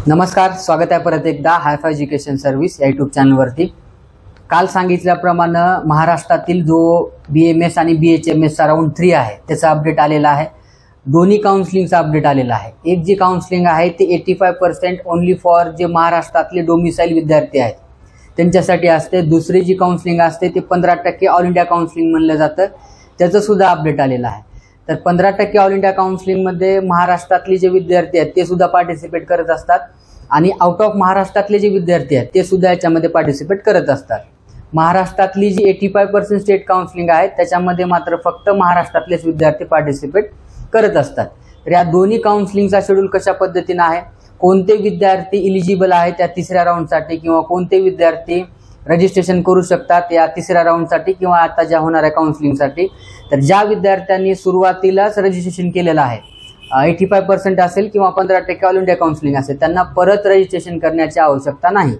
नमस्कार, स्वागत आहे परत एकदा हायफाय एज्युकेशन सर्व्हिस या यूट्यूब चॅनलवरती। काल सांगितल्याप्रमाणे महाराष्ट्रातील जो BMS आणि BHMS चा राऊंड 3 आहे त्याचा अपडेट आलेला आहे। दोन्ही काउन्सिलिंगचा अपडेट आलेला आहे। एक जी काउन्सिलिंग आहे ते 85% ओनली फॉर जे महाराष्ट्रातले डोमिसाइल विद्यार्थी आहेत त्यांच्यासाठी असते। दुसरी जी काउन्सिलिंग असते ते 15% ऑल इंडिया काउन्सिलिंग म्हणलं जातं, त्याचं सुद्धा अपडेट आलेलं आहे। तर 15% ऑल इंडिया काउन्सिलिंग मध्ये महाराष्ट्रातले जे विद्यार्थी आहेत ते सुद्धा पार्टिसिपेट करत असतात आणि आउट ऑफ महाराष्ट्रातले जे विद्यार्थी आहेत ते सुद्धा याच्यामध्ये पार्टिसिपेट करत असतात। महाराष्ट्रातली जी 85% स्टेट काउन्सिलिंग आहे त्याच्यामध्ये मात्र फक्त महाराष्ट्रातलेच विद्यार्थी पार्टिसिपेट करत असतात। तर या दोन्ही काउन्सिलिंगचा शेड्यूल कशा पद्धतीने आहे, कोणते विद्यार्थी इलिजिबल आहेत त्या तिसऱ्या राऊंडसाठी किंवा कोणते विद्यार्थी रजिस्ट्रेशन करू शकतात या तिसऱ्या राऊंडसाठी किंवा आता ज्या होणाऱ्या काउन्सिलिंगसाठी, तर ज्या विद्यार्थ्यांनी सुरुवातीलाच रजिस्ट्रेशन केलेलं आहे 85% असेल किंवा 15% ऑल इंडिया काउन्सिलिंग असेल त्यांना परत रजिस्ट्रेशन करण्याची आवश्यकता नाही।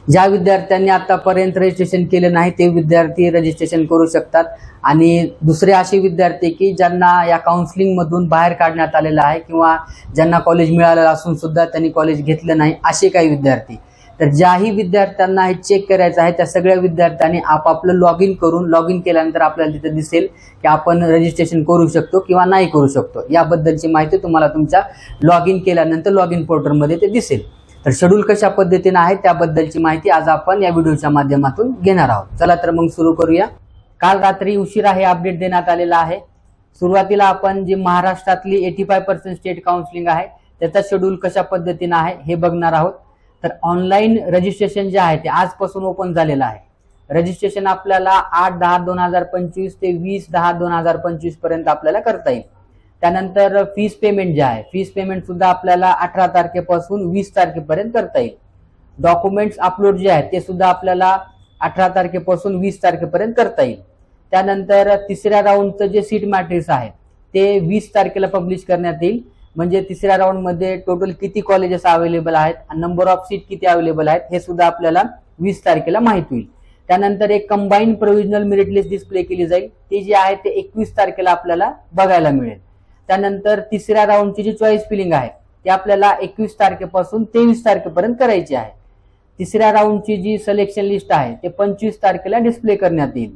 ज्या विद्यार्थ्यांनी आतापर्यंत रजिस्ट्रेशन केले नाही ते विद्यार्थी रजिस्ट्रेशन करू शकतात। आणि दुसरे असे विद्यार्थी की ज्यांना या काउन्सिलिंग मधून बाहेर काढण्यात आलेलं आहे किंवा ज्यांना कॉलेज मिळालेलं असून सुद्धा त्यांनी कॉलेज घेतलं नाही असे काही विद्यार्थी, तर ज्याही विद्यार्थ्यांना हे चेक करायचं आहे त्या सगळ्या विद्यार्थ्यांनी आपापलं लॉग इन केल्यानंतर आपल्याला तिथे दिसेल की आपण रजिस्ट्रेशन करू शकतो किंवा नाही करू शकतो। याबद्दलची माहिती तुम्हाला तुमच्या लॉग इन केल्यानंतर लॉग इन पोर्टलमध्ये ते दिसेल। तर शेड्यूल कशा पद्धतीने आहे त्याबद्दलची माहिती आज आपण या व्हिडिओच्या माध्यमातून घेणार आहोत। चला तर मग सुरू करूया। काल रात्री उशिरा हे अपडेट देण्यात आलेलं आहे। सुरुवातीला आपण जी महाराष्ट्रातली 85% स्टेट काउन्सिलिंग आहे त्याचा शेड्यूल कशा पद्धतीने आहे हे बघणार आहोत। तर ऑनलाईन रजिस्ट्रेशन जे आहे ते आजपासून ओपन झालेलं आहे। रजिस्ट्रेशन आपल्याला 8/10/2025 ते 20/10/2025 पर्यंत आपल्याला करता येईल। त्यानंतर फीस पेमेंट जे आहे, फीस पेमेंट सुद्धा आपल्याला 18 तारखेपासून 20 तारखेपर्यंत करता येईल। डॉक्युमेंट्स अपलोड जे आहेत ते सुद्धा आपल्याला 18 तारखेपासून 20 तारखेपर्यंत करता येईल। त्यानंतर तिसऱ्या राऊंडचं जे सीट मॅट्रिक्स आहे ते 20 तारखेला पब्लिश करण्यात येईल। म्हणजे तिसऱ्या राऊंड मध्ये टोटल किती कॉलेजेस अवेलेबल आहेत आणि नंबर ऑफ सीट किती अवेलेबल आहेत हे सुद्धा आपल्याला 20 तारखेला माहित होईल। त्यानंतर एक कंबाईन्ड प्रोव्हिजनल मेरिट लिस्ट डिस्प्ले केली जाईल, ती जी आहे ते 21 तारखेला आपल्याला बघायला मिळेल। त्यानंतर तिसऱ्या राऊंडची जी चॉईस फिलिंग आहे ती आपल्याला 21 तारखेपासून 23 तारखेपर्यंत करायची आहे। तिसऱ्या राऊंडची जी सिलेक्शन लिस्ट आहे ते 25 तारखेला डिस्प्ले करण्यात येईल।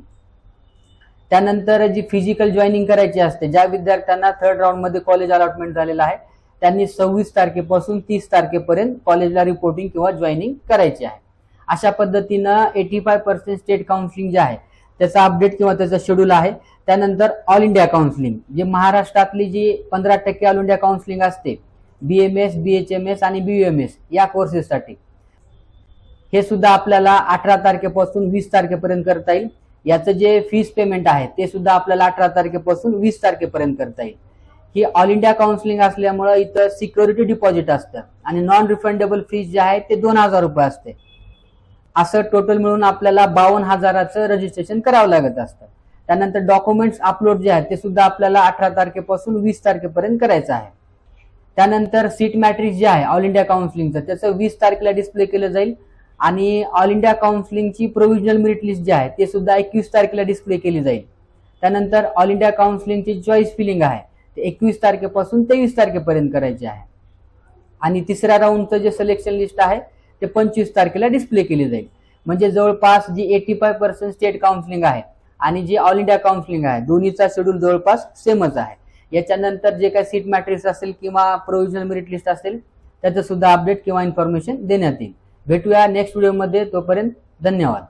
त्यानंतर जी फिजिकल जॉईनिंग करायची असते, ज्या विद्यार्थ्यांना थर्ड राऊंड मध्ये कॉलेज अलॉटमेंट झालेला आहे त्यांनी 26 तारखेपासून 30 तारखेपर्यंत कॉलेजला रिपोर्टिंग किंवा जॉईनिंग करायची आहे। अशा पद्धतीनं 85% स्टेट काउन्सिलिंग जे आहे त्याचा अपडेट किंवा त्याचा शेड्यूल आहे। त्यानंतर ऑल इंडिया काउन्सिलिंग जे महाराष्ट्रातली जी 15% ऑल इंडिया काउन्सिलिंग असते BMS, BHMS आणि BUMS या कोर्सेससाठी, हे सुद्धा आपल्याला 18 तारखेपासून 20 तारखेपर्यंत करता येईल। याचं जे फीस पेमेंट आहे ते सुद्धा आपल्याला 18 तारखेपासून 20 तारखेपर्यंत करता येईल। ही ऑल इंडिया काउन्सिलिंग असल्यामुळे इथं सिक्युरिटी डिपॉझिट असतं आणि नॉन रिफंडेबल फीस जे आहे ते 2000 रुपये असते। असं टोटल मिळून आपल्याला 52,000चं रजिस्ट्रेशन करावं लागत असतं। त्यानंतर डॉक्युमेंट्स अपलोड जे आहे ते सुद्धा आपल्याला 18 तारखेपासून 20 तारखेपर्यंत करायचं आहे। त्यानंतर सीट मॅट्रिक्स जे आहे ऑल इंडिया काउन्सिलिंगचं त्याचं 20 तारखेला डिस्प्ले केलं जाईल आणि ऑल इंडिया काउन्सिलिंगची प्रोव्हिजनल मेरिट लिस्ट जी आहे ते सुद्धा 21 तारखेला डिस्प्ले केली जाईल। त्यानंतर ऑल इंडिया काउन्सिलिंगची चॉईस फिलिंग आहे ते 21 तारखेपासून 23 तारखेपर्यंत करायची आहे। आणि तिसऱ्या राऊंडचं जे सिलेक्शन लिस्ट आहे ते 25 तारखेला डिस्प्ले केली जाईल। म्हणजे जवळपास जी 85% स्टेट काउन्सिलिंग आहे आणि जी ऑल इंडिया काउन्सिलिंग आहे दोन्हीचा शेड्यूल जवळपास सेमच आहे। याच्यानंतर जे काही सीट मॅट्रिक्स असेल किंवा प्रोव्हिजनल मेरिट लिस्ट असेल त्याचं सुद्धा अपडेट किंवा इन्फॉर्मेशन देण्यात येईल। भेटूया नेक्स्ट व्हिडिओमध्ये, तोपर्यंत धन्यवाद।